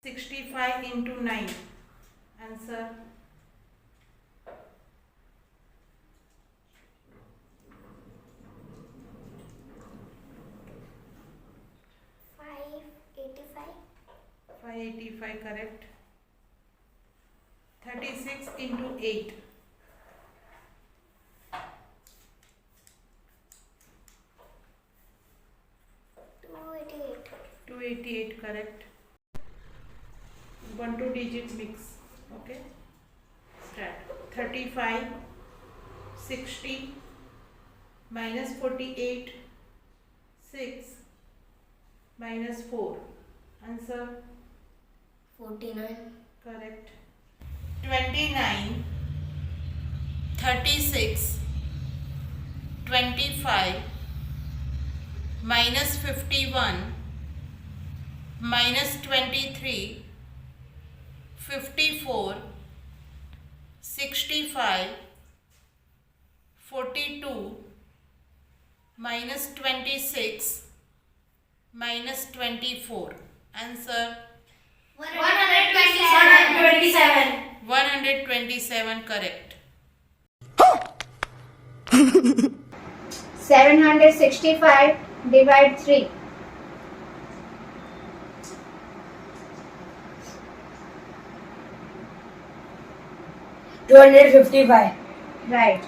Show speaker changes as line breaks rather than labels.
65 into 9. Answer. Five 85 correct. 36 into 8. 288 correct. 1-2 digits mix. Okay. Start. 35, 60, minus 48, 6, minus 4. Answer.
49.
Correct. 29, 36, 25, minus 51, minus 23, 54, 65, 42, minus 26, minus 24. Answer.
127.
127 correct.
765 divide 3.
255.
Right.